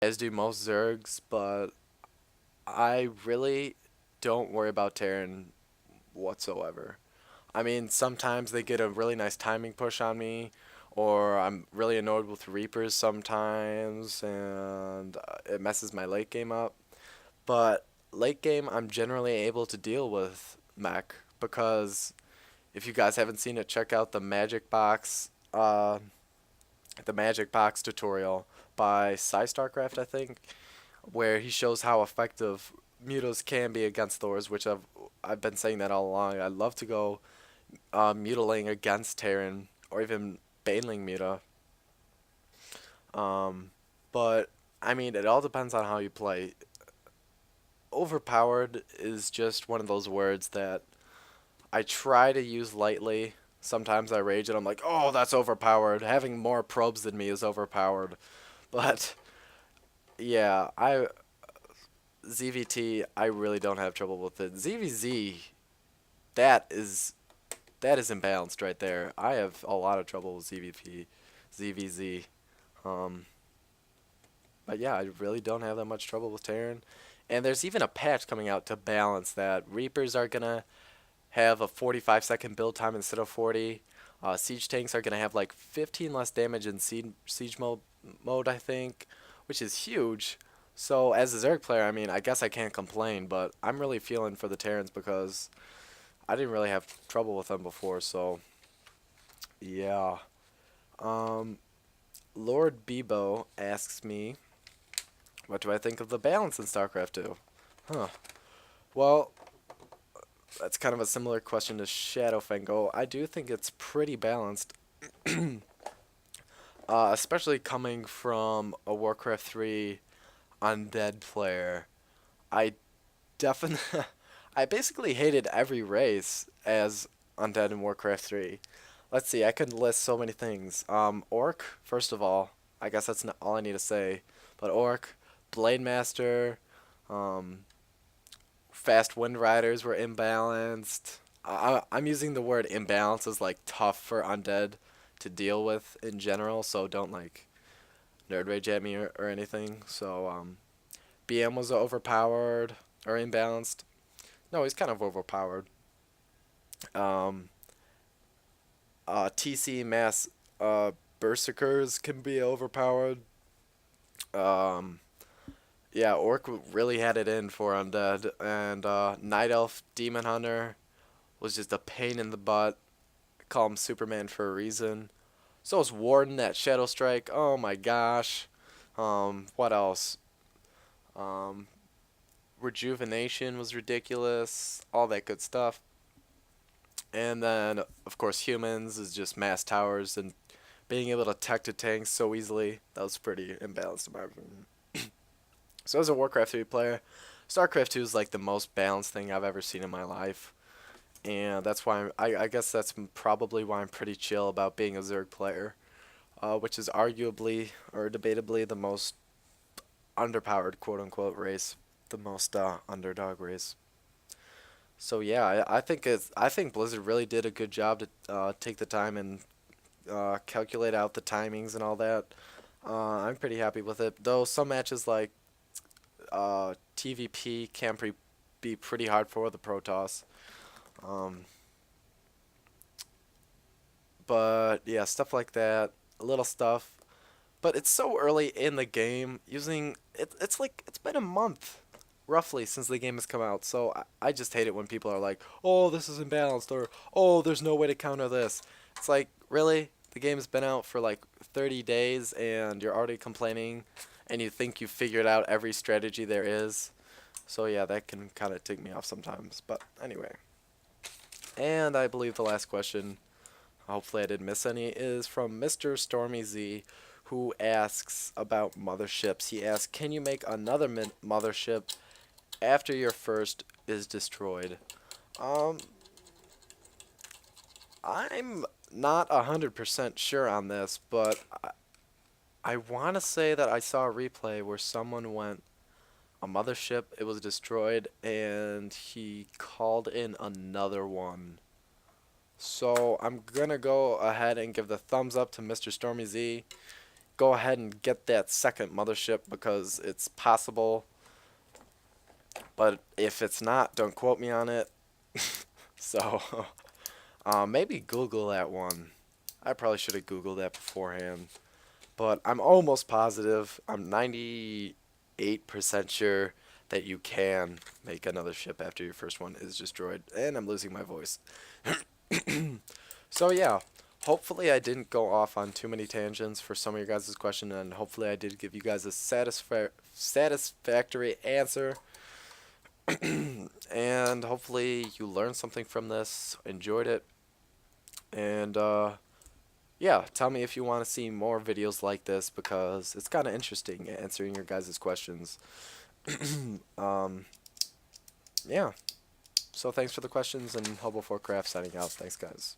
as do most Zergs, but I really don't worry about Terran whatsoever. I mean, sometimes they get a really nice timing push on me, or I'm really annoyed with Reapers sometimes, and it messes my late game up. But late game, I'm generally able to deal with mech because if you guys haven't seen it, check out the Magic Box tutorial by StarCraft, I think, where he shows how effective mutas can be against Thors, which I've been saying that all along. I love to go mutilating against Terran or even Baneling muta. Um, but I mean, it all depends on how you play. Overpowered is just one of those words that I try to use lightly. Sometimes I rage and I'm like, oh, that's overpowered. Having more probes than me is overpowered. But yeah, ZVT, I really don't have trouble with it. ZVZ, that is that is imbalanced right there. I have a lot of trouble with ZVZ. Um, but yeah, I really don't have that much trouble with Terran. And there's even a patch coming out to balance that. Reapers are gonna have a 45-second build time instead of 40. Siege tanks are gonna have like 15 less damage in siege mode, I think, which is huge. So as a Zerg player, I mean, I guess I can't complain, but I'm really feeling for the Terrans because I didn't really have trouble with them before. So yeah. Um, Lord Bebo asks me, what do I think of the balance in StarCraft 2? Huh. Well, that's kind of a similar question to Shadowfango. I do think it's pretty balanced, especially coming from a Warcraft 3 undead player. I definitely, I basically hated every race as undead in Warcraft 3. Let's see, I could list so many things. Orc, first of all, I guess that's not all I need to say. But Orc, Blade Master, um, Fast Wind Riders were imbalanced. I'm using the word imbalance as like tough for undead to deal with in general, so don't like nerd rage at me or anything. So BM was overpowered or imbalanced. No, he's kind of overpowered. Um, TC mass berserkers can be overpowered. Um, yeah, Orc really had it in for undead, and Night Elf Demon Hunter was just a pain in the butt. I call him Superman for a reason. So was Warden at Shadow Strike. Oh my gosh. What else? Um, Rejuvenation was ridiculous. All that good stuff. And then, of course, humans is just mass towers and being able to tech to tanks so easily. That was pretty imbalanced in my opinion. So as a Warcraft 3 player, StarCraft 2 is like the most balanced thing I've ever seen in my life. And that's why I guess that's probably why I'm pretty chill about being a Zerg player, which is arguably or debatably the most underpowered quote unquote race, the most underdog race. So yeah, I think Blizzard really did a good job to take the time and calculate out the timings and all that. I'm pretty happy with it. Though some matches like TVP can be pretty hard for the Protoss. Um, but yeah, stuff like that, little stuff. But it's so early in the game. It's like it's been a month roughly since the game has come out. So I just hate it when people are like, "Oh, this is imbalanced," or "Oh, there's no way to counter this." It's like, really? The game's been out for like 30 days and you're already complaining and you think you figured out every strategy there is. So yeah, that can kind of tick me off sometimes. But anyway. And I believe the last question, hopefully I didn't miss any, is from Mr. Stormy Z, who asks about motherships. He asks, can you make another mothership after your first is destroyed? Um, I'm not 100% sure on this, but I want to say that I saw a replay where someone went a mothership, it was destroyed, and he called in another one. So I'm gonna go ahead and give the thumbs up to Mr. Stormy Z. go ahead and get that second mothership because it's possible. But if it's not, don't quote me on it. So, maybe Google that one. I probably should have Googled that beforehand. But I'm almost positive. I'm 98% sure that you can make another ship after your first one is destroyed. And I'm losing my voice. So yeah, hopefully I didn't go off on too many tangents for some of your guys' questions, and hopefully I did give you guys a satisfactory answer. And hopefully you learned something from this, enjoyed it, and yeah, tell me if you want to see more videos like this because it's kind of interesting answering your guys' questions. um, yeah, so thanks for the questions, and Hobo4Craft signing out. Thanks, guys.